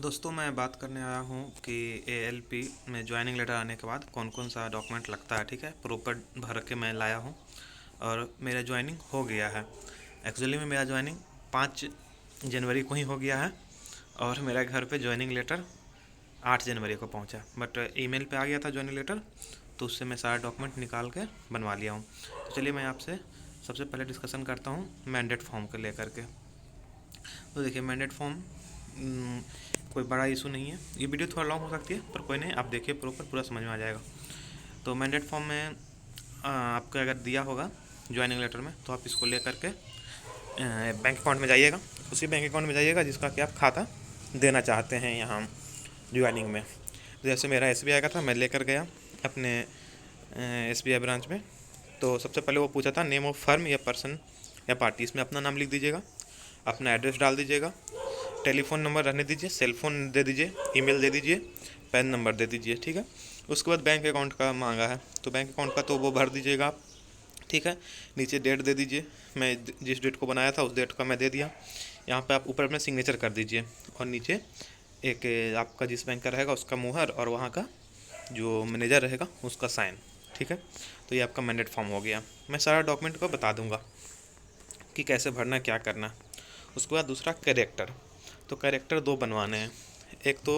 दोस्तों मैं बात करने आया हूँ कि एएलपी में ज्वाइनिंग लेटर आने के बाद कौन कौन सा डॉक्यूमेंट लगता है। ठीक है, प्रॉपर भर के मैं लाया हूँ और मेरा ज्वाइनिंग हो गया है। एक्चुअली में मेरा ज्वाइनिंग 5 जनवरी को ही हो गया है और मेरा घर पे ज्वाइनिंग लेटर 8 जनवरी को पहुँचा, बट ईमेल पे आ गया था ज्वाइनिंग लेटर, तो उससे मैं सारा डॉक्यूमेंट निकाल के बनवा लिया हूँ। तो चलिए मैं आपसे सबसे पहले डिस्कशन करता हूँ मैंडेट फॉर्म को लेकर के। तो देखिए मैंडेट फॉर्म कोई बड़ा इशू नहीं है। ये वीडियो थोड़ा लॉन्ग हो सकती है पर कोई नहीं, आप देखिए प्रॉपर पूरा समझ में आ जाएगा। तो मैंडेट फॉर्म में आपको अगर दिया होगा ज्वाइनिंग लेटर में, तो आप इसको लेकर के बैंक अकाउंट में जाइएगा। उसी बैंक अकाउंट में जाइएगा जिसका कि आप खाता देना चाहते हैं यहाँ ज्वाइनिंग में। जैसे मेरा एसबीआई का था, मैं लेकर गया अपने एसबीआई ब्रांच में। तो सबसे पहले वो पूछा था नेम ऑफ फर्म या पर्सन या पार्टी। इसमें अपना नाम लिख दीजिएगा, अपना एड्रेस डाल दीजिएगा, टेलीफ़ोन नंबर रहने दीजिए, सेल फ़ोन दे दीजिए, ईमेल दे दीजिए, पैन नंबर दे दीजिए। ठीक है, उसके बाद बैंक अकाउंट का मांगा है, तो बैंक अकाउंट का तो वो भर दीजिएगा आप। ठीक है, नीचे डेट दे दीजिए, मैं जिस डेट को बनाया था उस डेट का मैं दे दिया। यहाँ पे आप ऊपर अपने सिग्नेचर कर दीजिए और नीचे एक आपका जिस बैंक का रहेगा उसका मुहर और वहाँ का जो मैनेजर रहेगा उसका साइन। ठीक है, तो ये आपका मैंडेट फॉर्म हो गया। मैं सारा डॉक्यूमेंट को बता दूंगा कि कैसे भरना, क्या करना। उसके बाद दूसरा कैरेक्टर। तो कैरेक्टर 2 बनवाने हैं। एक तो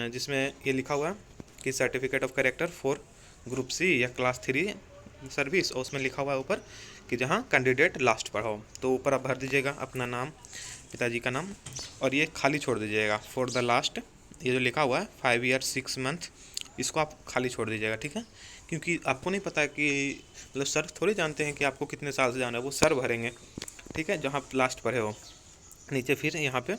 जिसमें ये लिखा हुआ है कि certificate of character for group C या क्लास 3 सर्विस, और उसमें लिखा हुआ है ऊपर कि जहाँ कैंडिडेट लास्ट पर हो, तो ऊपर आप भर दीजिएगा अपना नाम, पिताजी का नाम, और ये खाली छोड़ दीजिएगा फॉर द लास्ट। ये जो लिखा हुआ है 5 ईयर 6 मंथ, इसको आप खाली छोड़ दीजिएगा। ठीक है, क्योंकि आपको नहीं पता है कि मतलब सर थोड़ी जानते हैं कि आपको कितने साल से जाना है, वो सर भरेंगे। ठीक है, जहाँ लास्ट पर है वो। नीचे फिर यहाँ पे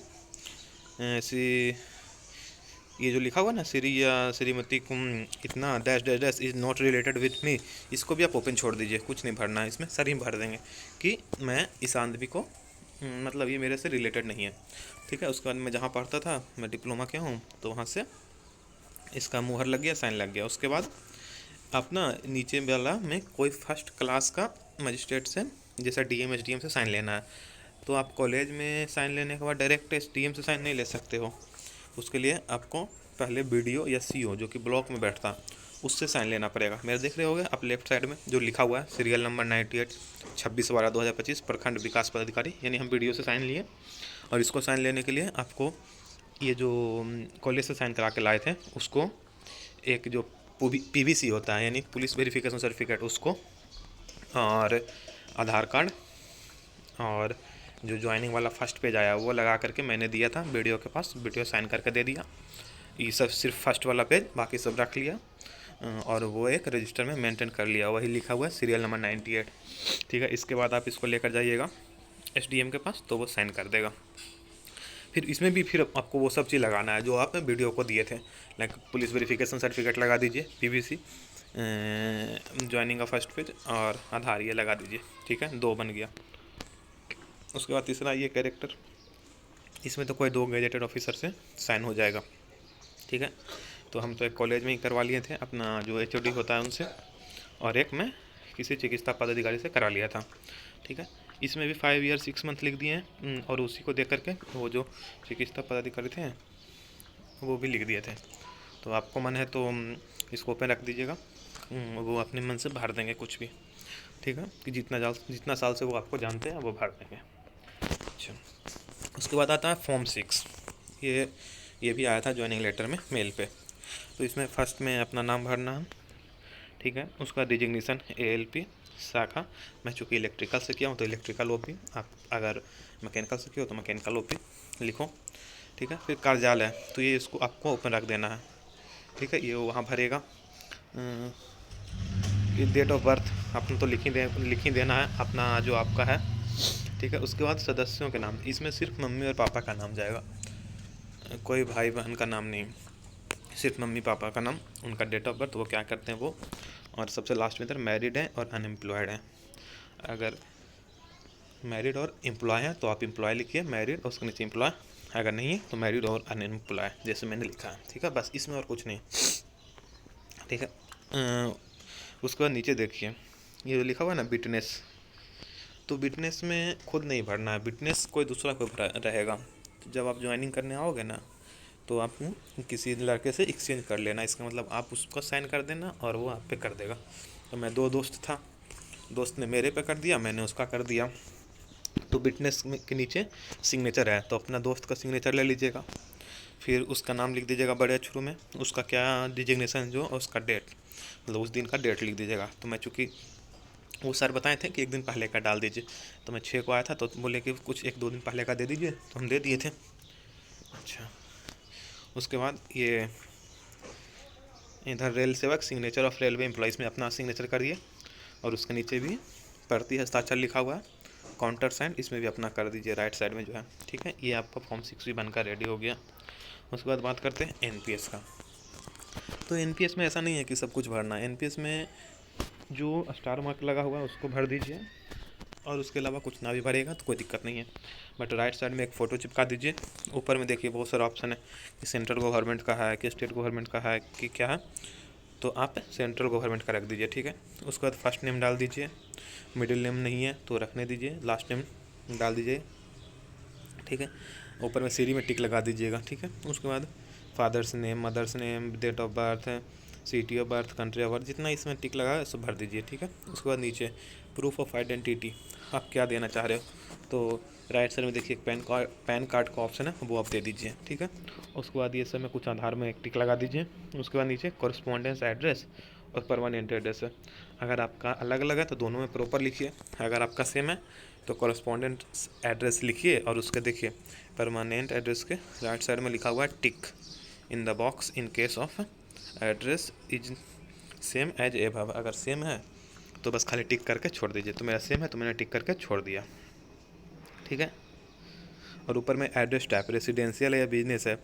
ये जो लिखा हुआ ना श्री या श्रीमती कुम इतना dash dash dash is not related with me, इसको भी आप ओपन छोड़ दीजिए, कुछ नहीं भरना है इसमें। सर ही भर देंगे कि मैं इस आंधवी को मतलब ये मेरे से रिलेटेड नहीं है। ठीक है, उसके बाद मैं जहाँ पढ़ता था, मैं डिप्लोमा किया हूँ, तो वहाँ से इसका मुहर लग गया, साइन लग गया। उसके बाद आप ना नीचे वाला में कोई फर्स्ट क्लास का मजिस्ट्रेट से, जैसा डीएम एसडीएम से साइन लेना है। तो आप कॉलेज में साइन लेने के बाद डायरेक्ट एसडीएम से साइन नहीं ले सकते हो। उसके लिए आपको पहले बीडीओ या सीओ जो कि ब्लॉक में बैठता, उससे साइन लेना पड़ेगा। मेरे देख रहे होगे आप लेफ्ट साइड में जो लिखा हुआ है सीरियल नंबर 98 26/12/2025 प्रखंड विकास पदाधिकारी, यानी हम बीडीओ से साइन लिए। और इसको साइन लेने के लिए आपको ये जो कॉलेज से साइन करा के लाए थे उसको, एक जो पीवीसी होता है यानी पुलिस वेरिफिकेशन सर्टिफिकेट, उसको, और आधार कार्ड, और जो ज्वाइनिंग वाला फर्स्ट पेज आया वो लगा करके मैंने दिया था वीडियो के पास, वीडियो साइन करके दे दिया। ये सब सिर्फ फर्स्ट वाला पेज, बाकी सब रख लिया और वो एक रजिस्टर में मेंटेन कर लिया, वही लिखा हुआ है सीरियल नंबर 98। ठीक है, इसके बाद आप इसको लेकर जाइएगा एसडीएम के पास, तो वो साइन कर देगा। फिर इसमें भी फिर आपको वो सब चीज़ लगाना है जो आप वीडियो को दिए थे, लाइक पुलिस वेरिफिकेशन सर्टिफिकेट लगा दीजिए, पीवीसी, ज्वाइनिंग का फर्स्ट पेज और आधार, ये लगा दीजिए। ठीक है, 2 बन गया। उसके बाद तीसरा ये कैरेक्टर, इसमें तो कोई 2 गैजेटेड ऑफिसर से साइन हो जाएगा। ठीक है, तो हम तो एक कॉलेज में ही करवा लिए थे अपना जो एचओडी होता है उनसे, और एक मैं किसी चिकित्सा पदाधिकारी से करा लिया था। ठीक है, इसमें भी 5 ईयर 6 मंथ लिख दिए हैं और उसी को देख करके वो जो चिकित्सा पदाधिकारी थे वो भी लिख दिए थे। तो आपको मन है तो इसको ओपन रख दीजिएगा, वो अपने मन से भर देंगे कुछ भी। ठीक है, कि जितना साल से वो आपको जानते हैं वो भर देंगे। अच्छा, उसके बाद आता है फॉर्म 6। ये भी आया था ज्वाइनिंग लेटर में मेल पे। तो इसमें फर्स्ट में अपना नाम भरना है। ठीक है, उसका डिजिग्नेशन एएलपी शाखा, मैं चूँकि इलेक्ट्रिकल से किया हूँ तो इलेक्ट्रिकल ओपी, आप अगर मैकेनिकल से किया हो तो मैकेनिकल ओपी लिखो। ठीक है, फिर कार्यालय, तो ये इसको आपको ओपन रख देना है। ठीक है, ये वहाँ भरेगा। ये डेट ऑफ बर्थ अपना तो लिख ही देना है अपना जो आपका है। ठीक है, उसके बाद सदस्यों के नाम, इसमें सिर्फ मम्मी और पापा का नाम जाएगा, कोई भाई बहन का नाम नहीं, सिर्फ मम्मी पापा का नाम, उनका डेट ऑफ बर्थ, वो क्या करते हैं वो, और सबसे लास्ट में इधर मैरिड हैं और अनएम्प्लॉयड हैं। अगर मैरिड और एम्प्लॉय है तो आप एम्प्लॉय लिखिए मैरिड और उसके नीचे एम्प्लॉय, अगर नहीं है तो मैरिड और अनएम्प्लॉय जैसे मैंने लिखा है। ठीक है, बस इसमें और कुछ नहीं। ठीक है, उसके बाद नीचे देखिए ये जो लिखा हुआ है ना विटनेस, तो विटनेस में खुद नहीं भरना है, विटनेस कोई दूसरा कोई भरा रहेगा। तो जब आप ज्वाइनिंग करने आओगे ना, तो आप किसी लड़के से एक्सचेंज कर लेना। इसका मतलब आप उसको साइन कर देना और वो आप पे कर देगा। तो मैं 2 दोस्त था, दोस्त ने मेरे पे कर दिया, मैंने उसका कर दिया। तो विटनेस के नीचे सिग्नेचर है, तो अपना दोस्त का सिग्नेचर ले लीजिएगा, फिर उसका नाम लिख दीजिएगा बड़े अक्षरों में, उसका क्या डिजिग्नेशन जो, और उसका डेट, मतलब उस दिन का डेट लिख दीजिएगा। तो मैं चूँकि वो सर बताए थे कि 1 दिन पहले का डाल दीजिए, तो मैं 6 को आया था तो बोले कि कुछ 1-2 दिन पहले का दे दीजिए, तो हम दे दिए थे। अच्छा, उसके बाद ये इधर रेल सेवक, सिग्नेचर ऑफ रेलवे एम्प्लॉइज़ में अपना सिग्नेचर करिए, और उसके नीचे भी प्रति हस्ताक्षर लिखा हुआ है, काउंटर साइन, इसमें भी अपना कर दीजिए राइट साइड में जो है। ठीक है, ये आपका फॉर्म 6 भी बनकर रेडी हो गया। उसके बाद बात करते हैं एनपीएस का। तो एनपीएस में ऐसा नहीं है कि सब कुछ भरना है। एनपीएस में जो स्टार मार्क लगा हुआ है उसको भर दीजिए, और उसके अलावा कुछ ना भी भरेगा तो कोई दिक्कत नहीं है। बट राइट साइड में एक फ़ोटो चिपका दीजिए। ऊपर में देखिए बहुत सारा ऑप्शन है कि सेंट्रल गवर्नमेंट का है कि स्टेट गवर्नमेंट का है कि क्या है, तो आप सेंट्रल गवर्नमेंट का रख दीजिए। ठीक है, उसके बाद फर्स्ट नेम डाल दीजिए, मिडिल नेम नहीं है तो रखने दीजिए, लास्ट नेम डाल दीजिए। ठीक है, ऊपर में सीरी में टिक लगा दीजिएगा। ठीक है, उसके बाद father's name, mother's name, date of birth, city of birth, country of birth, जितना इसमें टिक लगा है सब भर दीजिए। ठीक है, उसके बाद नीचे प्रूफ ऑफ आइडेंटिटी आप क्या देना चाह रहे हो, तो राइट साइड में देखिए पैन कार्ड का ऑप्शन है, वो आप दे दीजिए। ठीक है, उसके बाद ये सब में कुछ आधार में एक टिक लगा दीजिए। उसके बाद नीचे कॉरस्पॉन्डेंस एड्रेस और परमानेंट एड्रेस है। अगर आपका अलग अलग है तो दोनों में प्रॉपर लिखिए, अगर आपका सेम है तो कॉरस्पॉन्डेंट एड्रेस लिखिए, और उसके देखिए परमानेंट एड्रेस के राइट साइड में लिखा हुआ है tick in the box in case of address is same as above. अगर सेम है तो बस खाली टिक करके छोड़ दीजिए। तो मेरा सेम है तो मैंने टिक करके छोड़ दिया। ठीक है, और ऊपर में एड्रेस टाइप रेसिडेंशियल है या बिजनेस है,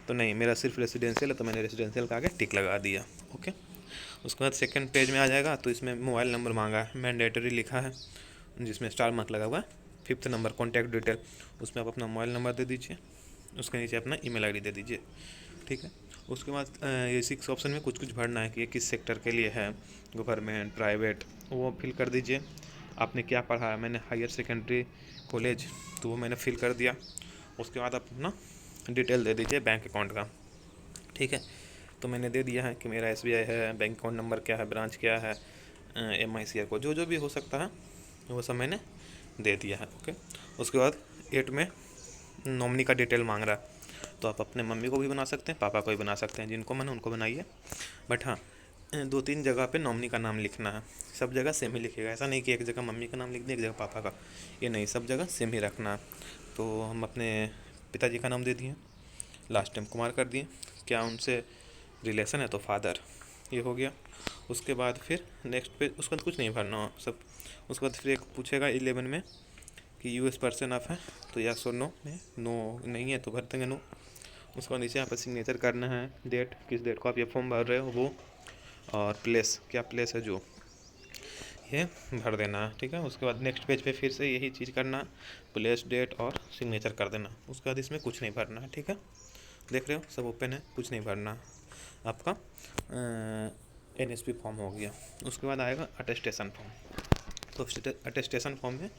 तो नहीं, मेरा सिर्फ रेसिडेंशियल है तो मैंने रेसिडेंशियल का आगे टिक लगा दिया। ओके, उसके बाद सेकंड पेज में आ जाएगा तो इसमें मोबाइल नंबर मांगा है, मैंडेटरी लिखा है जिसमें स्टार मार्क लगा हुआ है। 5th नंबर कॉन्टैक्ट डिटेल, उसमें आप अपना मोबाइल नंबर दे दीजिए, उसके नीचे अपना ईमेल आईडी दे दीजिए। ठीक है, उसके बाद ये 6 ऑप्शन में कुछ कुछ भरना है कि ये किस सेक्टर के लिए है, गवर्नमेंट, प्राइवेट, वो फिल कर दीजिए। आपने क्या पढ़ा है, मैंने हायर सेकेंडरी कॉलेज, तो वो मैंने फिल कर दिया। उसके बाद आप अपना डिटेल दे दीजिए बैंक अकाउंट का। ठीक है, तो मैंने दे दिया है कि मेरा एसबीआई है, बैंक अकाउंट नंबर क्या है, ब्रांच क्या है, एमआईसीआर को जो जो भी हो सकता है वो सब मैंने दे दिया है। ओके, उसके बाद 8 में नॉमिनी का डिटेल मांग रहा है, तो आप अपने मम्मी को भी बना सकते हैं, पापा को भी बना सकते हैं, जिनको मन उनको बनाइए। बट हाँ, 2-3 जगह पे नॉमिनी का नाम लिखना है, सब जगह सेम ही लिखिएगा। ऐसा नहीं कि एक जगह मम्मी का नाम लिख दें, एक जगह पापा का, ये नहीं, सब जगह सेम ही रखना है। तो हम अपने पिताजी का नाम दे दिए, लास्ट टाइम कुमार कर दिए, क्या उनसे रिलेशन है तो फादर, ये हो गया। उसके बाद फिर नेक्स्ट पे उसके बाद कुछ नहीं भरना हो सब। उसके बाद फिर एक पूछेगा 11 में कि यूएस पर्सन आप है, तो यस और नो में, नो नहीं है तो भर देंगे नो। उसके बाद नीचे यहाँ पर सिग्नेचर करना है, डेट, किस डेट को आप ये फॉर्म भर रहे हो वो, और प्लेस, क्या प्लेस है जो, ये भर देना है। ठीक है, उसके बाद नेक्स्ट पेज पे फिर से यही चीज़ करना, प्लेस, डेट और सिग्नेचर कर देना। उसके बाद इसमें कुछ नहीं भरना है। ठीक है, देख रहे हो सब ओपन है, कुछ नहीं भरना। आपका एनएसपी फॉर्म हो गया। उसके बाद आएगा अटेस्टेशन फॉर्म। तो अटेस्टेशन फॉर्म में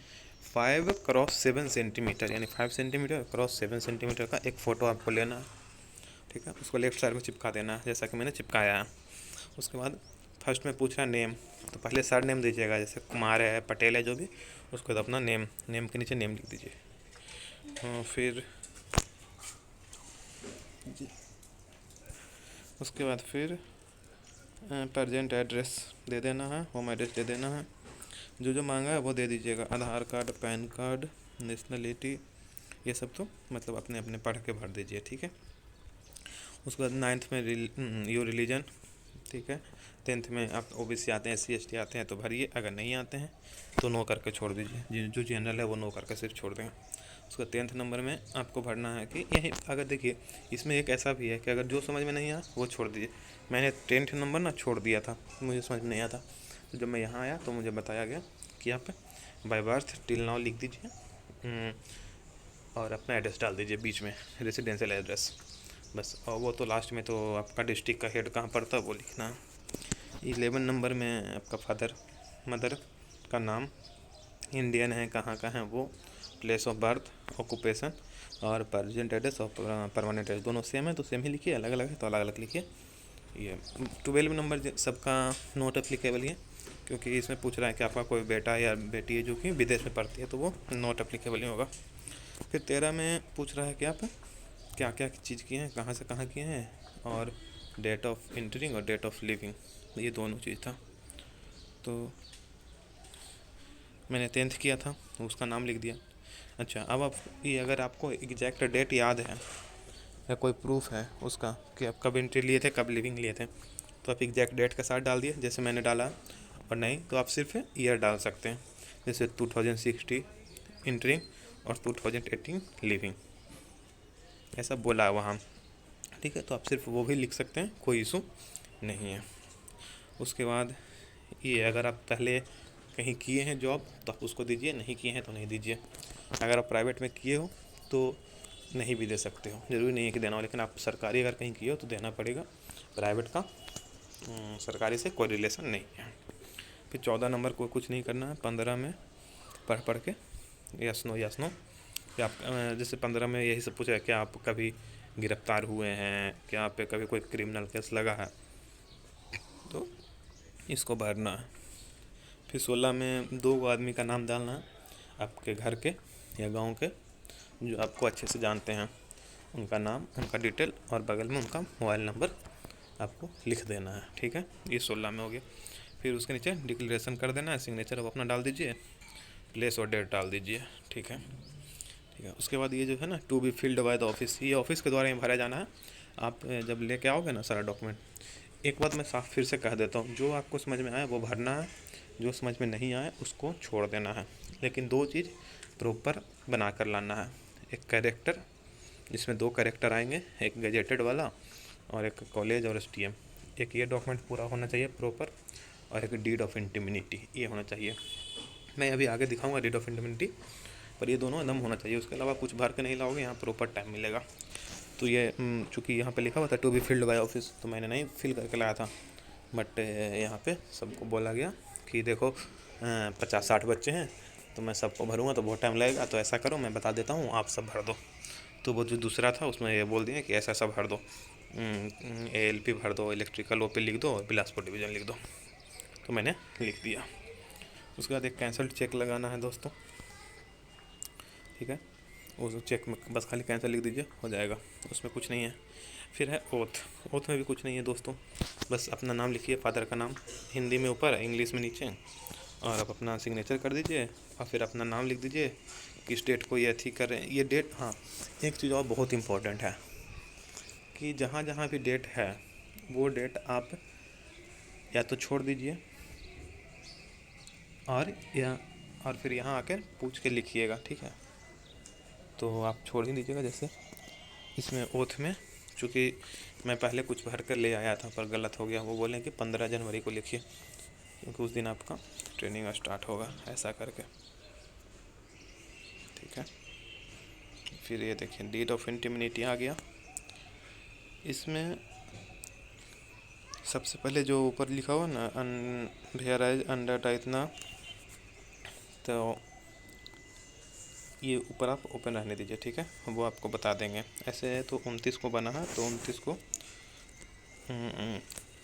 5x7 सेंटीमीटर यानी 5 सेंटीमीटर क्रॉस 7 सेंटीमीटर का एक फ़ोटो आपको लेना है। ठीक है, उसको लेफ्ट साइड में चिपका देना है जैसा कि मैंने चिपकाया है। उसके बाद फर्स्ट में पूछा नेम, तो पहले सर नेम दीजिएगा, जैसे कुमार है, पटेल है, जो भी, उसके बाद अपना नेम, नेम के नीचे नेम लिख दीजिए। फिर उसके बाद फिर प्रजेंट एड्रेस दे देना है, होम एड्रेस दे देना है, जो जो मांगा है वो दे दीजिएगा, आधार कार्ड, पैन कार्ड, नेशनलिटी, ये सब तो मतलब अपने अपने पढ़ के भर दीजिए। ठीक है, उसके बाद 9th में योर रिलीजन। ठीक है, 10th में आप ओबीसी आते हैं, SC ST आते हैं तो भरिए, अगर नहीं आते हैं तो नो करके छोड़ दीजिए, जो जनरल है वो नो करके सिर्फ छोड़ देंगे। उसका 10th नंबर में आपको भरना है कि यही, अगर देखिए इसमें एक ऐसा भी है कि अगर जो समझ में नहीं आया वो छोड़ दीजिए। मैंने 10th नंबर ना छोड़ दिया था, मुझे समझ में नहीं आया था, तो जब मैं यहाँ आया तो मुझे बताया गया कि आप बाय बर्थ टिल नाउ लिख दीजिए, और अपना एड्रेस डाल दीजिए बीच में, रेसिडेंशियल एड्रेस बस। और वो तो लास्ट में तो आपका डिस्ट्रिक्ट का हेड कहाँ पड़ता है वो लिखना है। 11 नंबर में आपका फादर मदर का नाम, इंडियन है, कहाँ का है वो, प्लेस ऑफ बर्थ, ऑक्यूपेशन, और प्रेजेंट एड्रेस और परमानेंट एड्रेस दोनों सेम है तो सेम ही लिखिए, अलग अलग है तो अलग अलग लिखिए। ये 12 नंबर सबका नॉट एप्लीकेबल है, क्योंकि इसमें पूछ रहा है कि आपका कोई बेटा या बेटी है जो कि विदेश में पढ़ती है, तो वो नॉट एप्लीकेबल ही होगा। फिर 13 में पूछ रहा है कि आप क्या क्या चीज़ किए हैं, कहाँ से कहाँ किए हैं, और डेट ऑफ एंटरिंग और डेट ऑफ लिविंग, ये दोनों चीज़ था। तो मैंने 10th किया था, उसका नाम लिख दिया। अच्छा, अब आप ये अगर आपको एग्जैक्ट डेट याद है या कोई प्रूफ है उसका कि आप कब एंट्री लिए थे, कब लिविंग लिए थे, तो आप एग्जैक्ट डेट के साथ डाल दिए जैसे मैंने डाला, और नहीं तो आप सिर्फ ईयर डाल सकते हैं, जैसे 2060 एंट्रिंग और 2018 लिविंग, ऐसा बोला वहाँ। ठीक है, तो आप सिर्फ वो भी लिख सकते हैं, कोई इशू नहीं है। उसके बाद ये अगर आप पहले कहीं किए हैं जॉब तो आप उसको दीजिए, नहीं किए हैं तो नहीं दीजिए। अगर आप प्राइवेट में किए हो तो नहीं भी दे सकते हो, ज़रूरी नहीं है कि देना हो, लेकिन आप सरकारी अगर कहीं किए हो तो देना पड़ेगा। प्राइवेट का सरकारी से कोई रिलेशन नहीं है। फिर 14 नंबर को कुछ नहीं करना है। 15 में पढ़ के यस नो कि आप जैसे 15 में यही सब पूछा है कि आप कभी गिरफ्तार हुए हैं, क्या आप पे कभी कोई क्रिमिनल केस लगा है, तो इसको भरना है। फिर 16 में 2 आदमी का नाम डालना है, आपके घर के या गांव के जो आपको अच्छे से जानते हैं, उनका नाम, उनका डिटेल और बगल में उनका मोबाइल नंबर आपको लिख देना है। ठीक है, ये 16 में हो गया। फिर उसके नीचे डिक्लेरेशन कर देना है, सिग्नेचर आप अपना डाल दीजिए, प्लेस और डेट डाल दीजिए। ठीक है, ठीक है। उसके बाद ये जो है ना, to be filled by the office, ये ऑफिस के द्वारा ही भरा जाना है। आप जब लेके आओगे ना सारा डॉक्यूमेंट, एक बात मैं साफ फिर से कह देता हूँ, जो आपको समझ में आए वो भरना है, जो समझ में नहीं आए उसको छोड़ देना है। लेकिन 2 चीज़ प्रॉपर बना कर लाना है, एक कैरेक्टर जिसमें 2 कैरेक्टर आएंगे, एक गजेटेड वाला और एक कॉलेज और STM, एक ये डॉक्यूमेंट पूरा होना चाहिए प्रॉपर, और एक डीड ऑफ इंटिमिनिटी ये होना चाहिए। मैं अभी आगे दिखाऊंगा डीड ऑफ इंटिमिनिटी, पर ये दोनों एकदम होना चाहिए, उसके अलावा कुछ भर के नहीं लाओगे, यहाँ प्रॉपर टाइम मिलेगा। तो ये चूँकि यहाँ पे लिखा हुआ था to be filled by office, तो मैंने नहीं फिल करके लाया था, बट यहाँ पे सबको बोला गया कि देखो 50-60 बच्चे हैं तो मैं सबको भरूँगा तो बहुत टाइम लगेगा, तो ऐसा करो मैं बता देता हूँ, आप सब भर दो। तो वो जो दूसरा था उसमें ये बोल दिया कि ऐसा सब भर दो, ALP भर दो, इलेक्ट्रिकल OP लिख दो, बिलासपुर डिवीज़न लिख दो। तो मैंने लिख दिया। उसके बाद एक कैंसल्ड चेक लगाना है दोस्तों। ठीक है, उस चेक में बस खाली कैंसिल लिख दीजिए, हो जाएगा, उसमें कुछ नहीं है। फिर है ओथ में भी कुछ नहीं है दोस्तों, बस अपना नाम लिखिए, फादर का नाम हिंदी में ऊपर, इंग्लिश में नीचे, और आप अपना सिग्नेचर कर दीजिए और फिर अपना नाम लिख दीजिए, किस डेट को ये अथी कर रहे हैं, ये डेट। हाँ, एक चीज़ और बहुत इम्पोर्टेंट है कि जहाँ जहाँ भी डेट है वो डेट आप या तो छोड़ दीजिए और फिर यहाँ आकर पूछ के लिखिएगा। ठीक है, तो आप छोड़ ही दीजिएगा। जैसे इसमें ओथ में चूँकि मैं पहले कुछ भर कर ले आया था पर गलत हो गया, वो बोलें कि 15 जनवरी को लिखिए क्योंकि उस दिन आपका ट्रेनिंग स्टार्ट होगा, ऐसा करके। ठीक है, फिर ये देखिए डेट ऑफ इंटिमिनिटी आ गया। इसमें सबसे पहले जो ऊपर लिखा हुआ ना अनवेयराइज अंडर इतना, तो ये ऊपर आप ओपन रहने दीजिए। ठीक है, वो आपको बता देंगे। ऐसे है तो 29 को बना है तो 29 को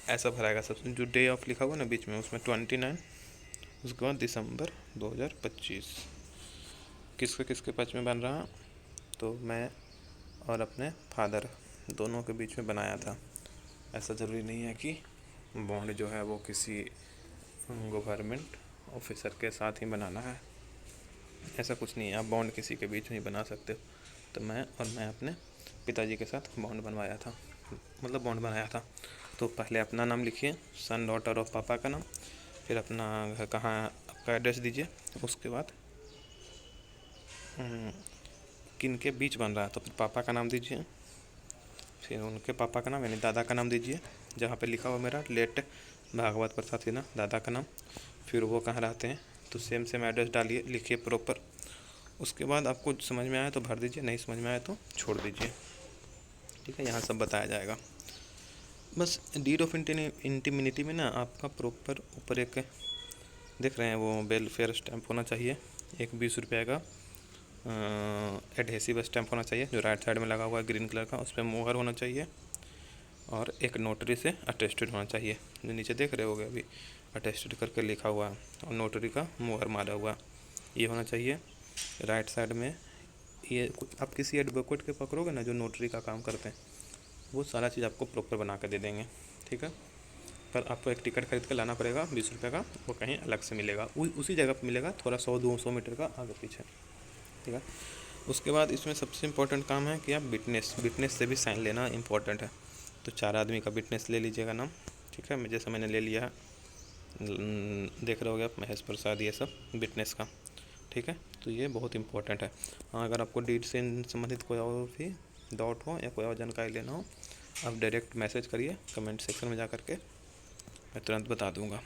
ऐसा भराएगा। सब जो डे ऑफ लिखा हुआ ना बीच में उसमें 29, उसके बाद दिसंबर 2025। किसके किसके पक्ष में बन रहा, तो मैं और अपने फादर दोनों के बीच में बनाया था। ऐसा ज़रूरी नहीं है कि बॉन्ड जो है वो किसी गवर्नमेंट ऑफिसर के साथ ही बनाना है, ऐसा कुछ नहीं है। आप बॉन्ड किसी के बीच में ही बना सकते हो। तो मैं अपने पिताजी के साथ बॉन्ड बनवाया था, मतलब बॉन्ड बनाया था। तो पहले अपना नाम लिखिए, सन डॉटर ऑफ पापा का नाम, फिर अपना घर कहाँ आपका एड्रेस दीजिए। उसके बाद किन के बीच बन रहा है तो फिर पापा का नाम दीजिए, फिर उनके पापा का नाम यानी दादा का नाम दीजिए, जहाँ पे लिखा हुआ मेरा लेट भागवत प्रसाद सिन्हा दादा का नाम। फिर वो कहाँ रहते हैं तो सेम एड्रेस डालिए, लिखिए प्रॉपर। उसके बाद आपको समझ में आए तो भर दीजिए, नहीं समझ में आए तो छोड़ दीजिए। ठीक है, यहाँ सब बताया जाएगा। बस डीड ऑफ इंटिमिनिटी में ना आपका प्रॉपर ऊपर एक देख रहे हैं वो वेलफेयर स्टैम्प होना चाहिए, एक 20 रुपये का, एडहेसिव स्टैम्प होना चाहिए जो राइट साइड में लगा हुआ है ग्रीन कलर का, उस पर मोहर होना चाहिए और एक नोटरी से अटेस्टेड होना चाहिए। जो नीचे देख रहे होगे अभी अटेस्टेड करके लिखा हुआ है और नोटरी का मोहर मारा हुआ ये होना चाहिए। राइट साइड में ये आप किसी एडवोकेट के पकड़ोगे ना जो नोटरी का काम करते हैं, वो सारा चीज़ आपको प्रॉपर बना कर दे देंगे, ठीक है। पर आपको एक टिकट खरीद कर लाना पड़ेगा 20 रुपये का, वो कहीं अलग से मिलेगा, उसी जगह पर मिलेगा, थोड़ा 100-200 मीटर का आगे पीछे, ठीक है। उसके बाद इसमें सबसे इम्पोर्टेंट काम है कि आप विटनेस से भी साइन लेना इम्पोर्टेंट है। तो 4 आदमी का विटनेस ले लीजिएगा नाम, ठीक है। जैसे मैंने ले लिया है, देख रहे होगे आप महेश प्रसाद, ये सब विटनेस का, ठीक है। तो ये बहुत इंपॉर्टेंट है। हाँ, अगर आपको डीड से संबंधित कोई और भी डाउट हो या कोई और जानकारी लेना हो, आप डायरेक्ट मैसेज करिए कमेंट सेक्शन में जा कर के, मैं तुरंत बता दूंगा।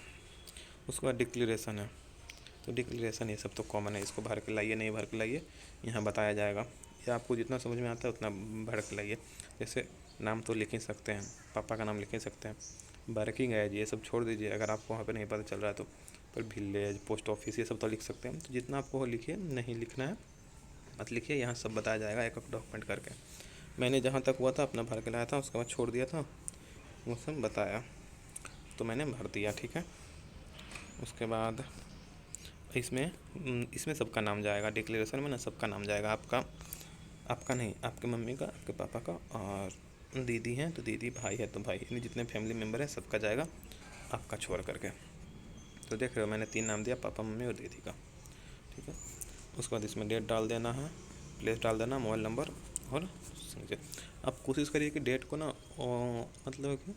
उसके बाद डिक्लेरेशन है, तो डिक्लेरेशन ये सब तो कॉमन है, इसको भर के लाइए, नहीं भर के लाइए, यहाँ बताया जाएगा, या आपको जितना समझ में आता है उतना भर के लाइए। जैसे नाम तो लिख ही सकते हैं, पापा का नाम लिख ही सकते हैं, वर्किंग एज ये सब छोड़ दीजिए अगर आपको वहाँ पे नहीं पता चल रहा है तो, पर विलेज, पोस्ट ऑफिस ये सब तो लिख सकते हैं। तो जितना आपको हो लिखिए, नहीं लिखना है मत लिखिए, यहाँ सब बताया जाएगा एक एक डॉक्यूमेंट करके। मैंने जहाँ तक हुआ था अपना भर के लाया था, उसके बाद छोड़ दिया था, वो सब बताया, तो मैंने भर दिया, ठीक है। उसके बाद इसमें सबका नाम जाएगा, डिक्लेरेशन में ना सबका नाम जाएगा, आपका नहीं, आपके मम्मी का, आपके पापा का, और दीदी हैं तो दीदी, भाई है तो भाई, यानी जितने फैमिली मेम्बर हैं सबका जाएगा, आपका छोड़ करके। तो देख रहे हो मैंने 3 नाम दिया, पापा, मम्मी और दीदी का, ठीक है। उसके बाद इसमें डेट डाल देना है, प्लेस डाल देना, मोबाइल नंबर और सिग्नेचर। आप कोशिश करिए कि डेट को ना मतलब कि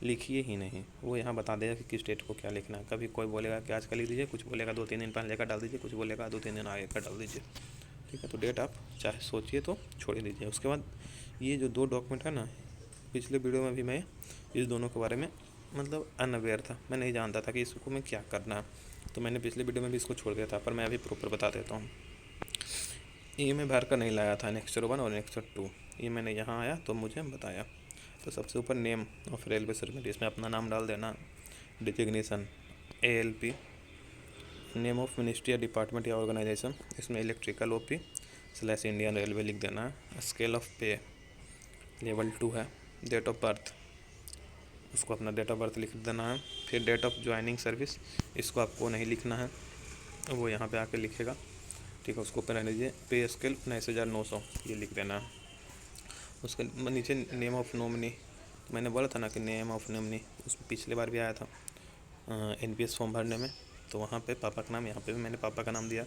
लिखिए ही नहीं, वो यहाँ बता देगा कि किस डेट को क्या लिखना है। कभी कोई बोलेगा कि आज का लिख दीजिए, कुछ बोलेगा 2-3 दिन पहले का डाल दीजिए, कुछ बोलेगा 2-3 दिन आगे का डाल दीजिए, ठीक है। तो डेट आप चाहे सोचिए तो छोड़ ही दीजिए। उसके बाद ये जो 2 डॉक्यूमेंट है ना, पिछले वीडियो में भी मैं इस दोनों के बारे में मतलब अनअवेयर था, मैं नहीं जानता था कि इसको मैं क्या करना है, तो मैंने पिछले वीडियो में भी इसको छोड़ दिया था, पर मैं अभी प्रॉपर बता देता हूँ। ये मैं भर कर नहीं लाया था एनेक्सर 1 और एनेक्सर 2, ये मैंने यहाँ आया तो मुझे बताया। तो सबसे ऊपर नेम ऑफ रेलवे सर्विस, इसमें अपना नाम डाल देना, designation ALP, name of ministry या डिपार्टमेंट या ऑर्गेनाइजेशन, इसमें इलेक्ट्रिकल OP/ इंडियन रेलवे लिख देना है। स्केल ऑफ पे लेवल 2 है। डेट ऑफ बर्थ, उसको अपना डेट ऑफ बर्थ लिख देना है। फिर डेट ऑफ ज्वाइनिंग सर्विस, इसको आपको नहीं लिखना है, वो यहाँ पे आके लिखेगा, ठीक है। उसको ऊपर रहने दीजिए। पे स्केल 19,900 ये लिख देना है। उसके नीचे नेम ऑफ नॉमिनी, मैंने बोला था ना कि नेम ऑफ नॉमिनी, उसमें पिछले बार भी आया था NPS फॉर्म भरने में, तो वहाँ पे पापा का नाम, यहाँ पे भी मैंने पापा का नाम दिया।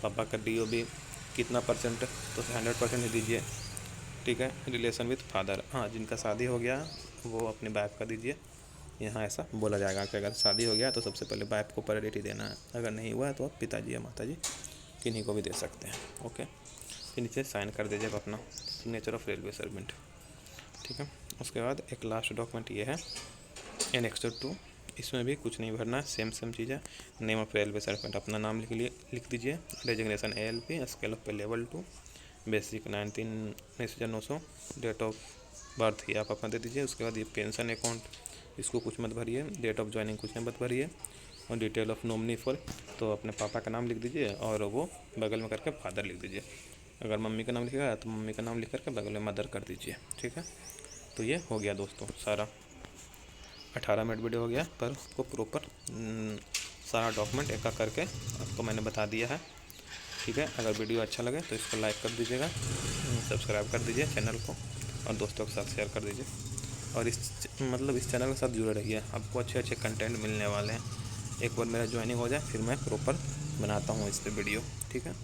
पापा का DOB कितना %, तो 100% ही दीजिए, ठीक है। रिलेशन विथ फादर, हाँ जिनका शादी हो गया वो अपने वाइफ का दीजिए। यहाँ ऐसा बोला जाएगा कि अगर शादी हो गया तो सबसे पहले वाइफ को प्रायोरिटी देना है, अगर नहीं हुआ है तो आप पिताजी या माताजी किन्हीं को भी दे सकते हैं, ओके। फिर नीचे साइन कर दीजिएगा अपना, सिग्नेचर ऑफ रेलवे सर्वेंट, ठीक है। उसके बाद एक लास्ट डॉक्यूमेंट ये है एनेक्सर 2, इसमें भी कुछ नहीं भरना है, सेम चीज़ है। नेम ऑफ रेलवे सर्वेंट, अपना नाम लिख दीजिए। Designation ALP, scale of pay level 2, basic 19,900, date of birth ही आप अपना दे दीजिए। उसके बाद ये पेंशन अकाउंट, इसको कुछ मत भरिए। डेट ऑफ ज्वाइनिंग कुछ नहीं मत भरिए। और डिटेल ऑफ नॉमिनी फॉर, तो अपने पापा का नाम लिख दीजिए और वो बगल में करके फादर लिख दीजिए। अगर मम्मी का नाम लिखेगा तो मम्मी का नाम लिख करके बगल में मदर कर दीजिए, ठीक है। तो ये हो गया दोस्तों, सारा 18 मिनट वीडियो हो गया, पर आपको प्रॉपर सारा डॉक्यूमेंट एक करके आपको मैंने बता दिया है, ठीक है। अगर वीडियो अच्छा लगे तो इसको लाइक कर दीजिएगा, सब्सक्राइब कर दीजिए चैनल को, और दोस्तों के साथ शेयर कर दीजिए। और इस चैनल के साथ जुड़े रहिए, आपको अच्छे कंटेंट मिलने वाले हैं। एक बार मेरा ज्वाइनिंग हो जाए फिर मैं प्रॉपर बनाता हूँ इस पर वीडियो, ठीक है।